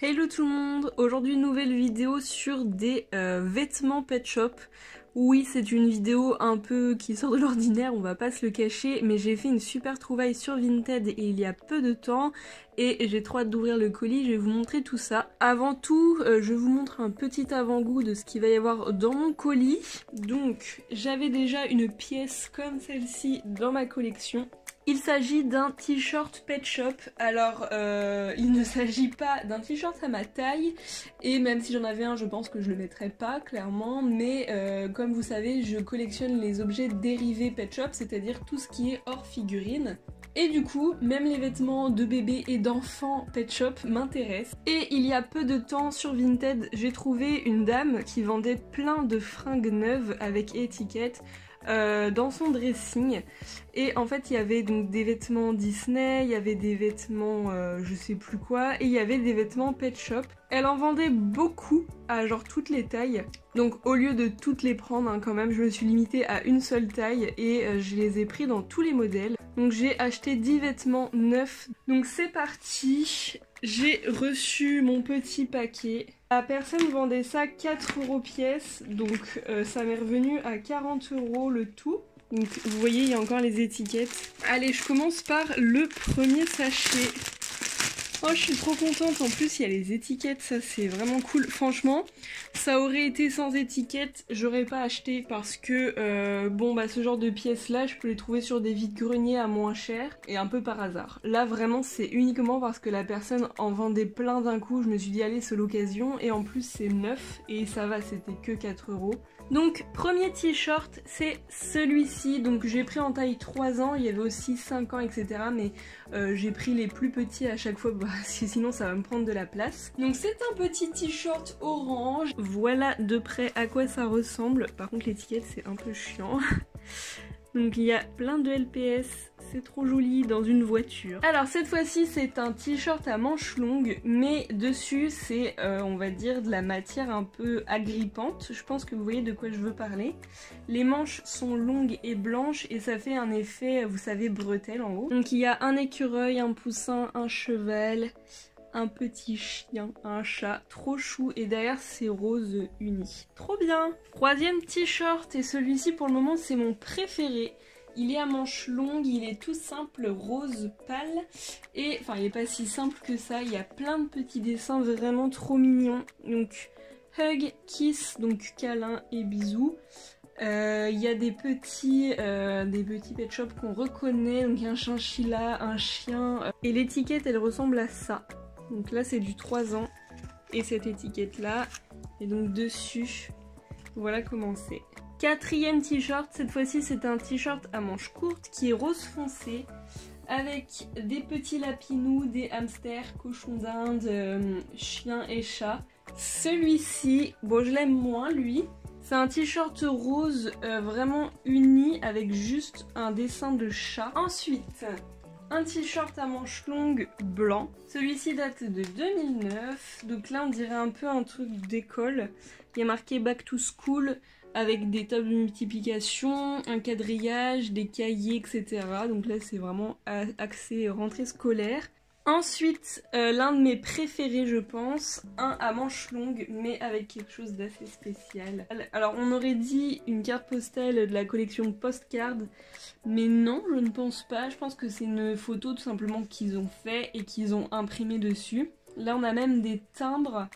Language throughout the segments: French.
Hello tout le monde, aujourd'hui une nouvelle vidéo sur des vêtements pet shop. Oui, c'est une vidéo un peu qui sort de l'ordinaire, on va pas se le cacher, mais j'ai fait une super trouvaille sur Vinted et il y a peu de temps et j'ai trop hâte d'ouvrir le colis, je vais vous montrer tout ça. Avant tout, je vous montre un petit avant-goût de ce qu'il va y avoir dans mon colis. Donc, j'avais déjà une pièce comme celle-ci dans ma collection. Il s'agit d'un t-shirt pet shop. Alors il ne s'agit pas d'un t-shirt à ma taille et même si j'en avais un je pense que je le mettrais pas clairement, mais comme vous savez je collectionne les objets dérivés pet shop, c'est-à-dire tout ce qui est hors figurine. Et du coup, même les vêtements de bébé et d'enfants pet shop m'intéressent. Et il y a peu de temps sur Vinted, j'ai trouvé une dame qui vendait plein de fringues neuves avec étiquette dans son dressing. Et en fait il y avait donc des vêtements Disney, il y avait des vêtements je sais plus quoi, et il y avait des vêtements pet shop. Elle en vendait beaucoup à genre toutes les tailles, donc au lieu de toutes les prendre quand même, je me suis limitée à une seule taille et je les ai pris dans tous les modèles. Donc j'ai acheté 10 vêtements neufs, donc c'est parti. J'ai reçu mon petit paquet. La personne vendait ça 4 € pièce, donc ça m'est revenu à 40 € le tout. Donc vous voyez, il y a encore les étiquettes. Allez, je commence par le premier sachet. Oh, je suis trop contente, en plus il y a les étiquettes, ça c'est vraiment cool. Franchement, ça aurait été sans étiquette, j'aurais pas acheté parce que bon bah ce genre de pièces là, je peux les trouver sur des vides-greniers à moins cher et un peu par hasard. Là vraiment c'est uniquement parce que la personne en vendait plein d'un coup, je me suis dit allez c'est l'occasion, et en plus c'est neuf et ça va, c'était que 4 €. Donc premier t-shirt c'est celui-ci, donc j'ai pris en taille 3 ans, il y avait aussi 5 ans etc, mais j'ai pris les plus petits à chaque fois parce que sinon ça va me prendre de la place. Donc c'est un petit t-shirt orange, voilà de près à quoi ça ressemble, par contre l'étiquette c'est un peu chiant. Donc il y a plein de LPS, c'est trop joli dans une voiture. Alors cette fois-ci c'est un t-shirt à manches longues, mais dessus c'est on va dire de la matière un peu agrippante. Je pense que vous voyez de quoi je veux parler. Les manches sont longues et blanches et ça fait un effet, vous savez, bretelle en haut. Donc il y a un écureuil, un poussin, un cheval, un petit chien, un chat, trop chou, et derrière c'est rose uni. Trop bien. Troisième t-shirt, et celui-ci pour le moment c'est mon préféré. Il est à manches longues, il est tout simple, rose pâle, et enfin il est pas si simple que ça, il y a plein de petits dessins vraiment trop mignons. Donc hug, kiss, donc câlin et bisous. Il y a des petits pet shops qu'on reconnaît, donc il y a un chinchilla, un chien, et l'étiquette elle ressemble à ça. Donc là c'est du 3 ans et cette étiquette là, et donc dessus voilà comment c'est. Quatrième t-shirt, cette fois-ci c'est un t-shirt à manches courtes qui est rose foncé avec des petits lapinous, des hamsters, cochons d'Inde, chiens et chats. Celui-ci, bon je l'aime moins lui. C'est un t-shirt rose vraiment uni avec juste un dessin de chat. Ensuite, un t-shirt à manches longues blanc. Celui-ci date de 2009. Donc là on dirait un peu un truc d'école. Il y a marqué Back to School avec des tables de multiplication, un quadrillage, des cahiers, etc. Donc là c'est vraiment axé rentrée scolaire. Ensuite, l'un de mes préférés je pense, un à manches longues mais avec quelque chose d'assez spécial. Alors on aurait dit une carte postale de la collection Postcard, mais non je ne pense pas, je pense que c'est une photo tout simplement qu'ils ont fait et qu'ils ont imprimé dessus. Là on a même des timbres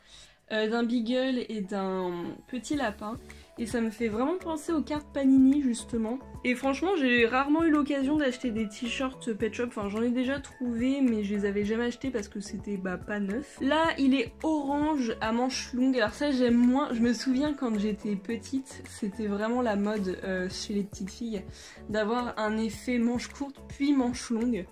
d'un beagle et d'un petit lapin. Et ça me fait vraiment penser aux cartes Panini justement. Et franchement j'ai rarement eu l'occasion d'acheter des t-shirts pet shop. Enfin j'en ai déjà trouvé mais je les avais jamais achetés parce que c'était pas neuf. Là il est orange à manches longues. Alors ça j'aime moins. Je me souviens quand j'étais petite c'était vraiment la mode chez les petites filles d'avoir un effet manches courtes puis manches longues.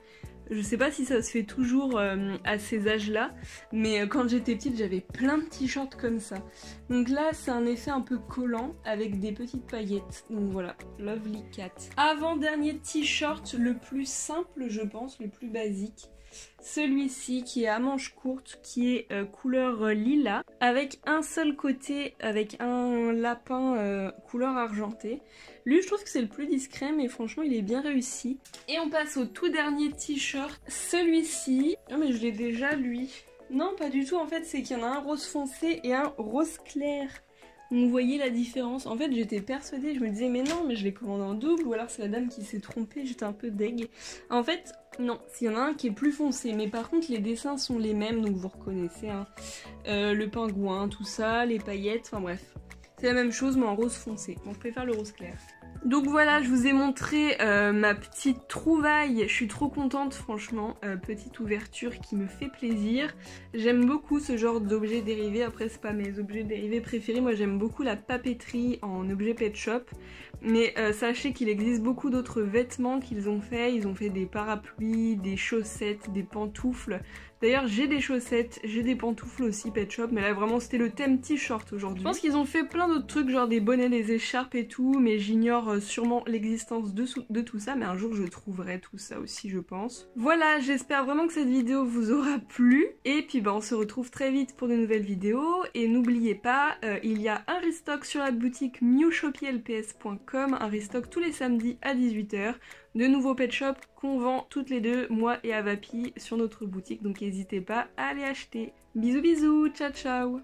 Je sais pas si ça se fait toujours à ces âges-là, mais quand j'étais petite, j'avais plein de t-shirts comme ça. Donc là, c'est un effet un peu collant avec des petites paillettes. Donc voilà, Lovely Cat. Avant-dernier t-shirt, le plus simple, je pense, le plus basique. Celui-ci qui est à manches courtes, qui est couleur lilas, avec un seul côté, avec un lapin couleur argentée. Lui je trouve que c'est le plus discret mais franchement il est bien réussi. Et on passe au tout dernier t-shirt, celui-ci. Oh mais je l'ai déjà lui. Non, pas du tout, en fait, c'est qu'il y en a un rose foncé et un rose clair. Vous voyez la différence? En fait, j'étais persuadée, je me disais, mais non, mais je l'ai commandé en double, ou alors c'est la dame qui s'est trompée, j'étais un peu deg. En fait, non, s'il y en a un qui est plus foncé, mais par contre, les dessins sont les mêmes, donc vous reconnaissez, hein. Le pingouin, tout ça, les paillettes, enfin bref. C'est la même chose, mais en rose foncé. Bon, je préfère le rose clair. Donc voilà, je vous ai montré ma petite trouvaille, je suis trop contente franchement, petite ouverture qui me fait plaisir. J'aime beaucoup ce genre d'objets dérivés, après c'est pas mes objets dérivés préférés, moi j'aime beaucoup la papeterie en objet pet shop. Mais sachez qu'il existe beaucoup d'autres vêtements qu'ils ont fait, ils ont fait des parapluies, des chaussettes, des pantoufles. D'ailleurs j'ai des chaussettes, j'ai des pantoufles aussi pet shop, mais là vraiment c'était le thème t-shirt aujourd'hui. Je pense qu'ils ont fait plein d'autres trucs, genre des bonnets, des écharpes et tout, mais j'ignore sûrement l'existence de tout ça, mais un jour je trouverai tout ça aussi je pense. Voilà, j'espère vraiment que cette vidéo vous aura plu, et puis on se retrouve très vite pour de nouvelles vidéos, et n'oubliez pas, il y a un restock sur la boutique mewshopylps.com, un restock tous les samedis à 18 h, de nouveaux pet shops qu'on vend toutes les deux, moi et Avapi, sur notre boutique, donc n'hésitez pas à aller acheter. Bisous bisous, ciao ciao.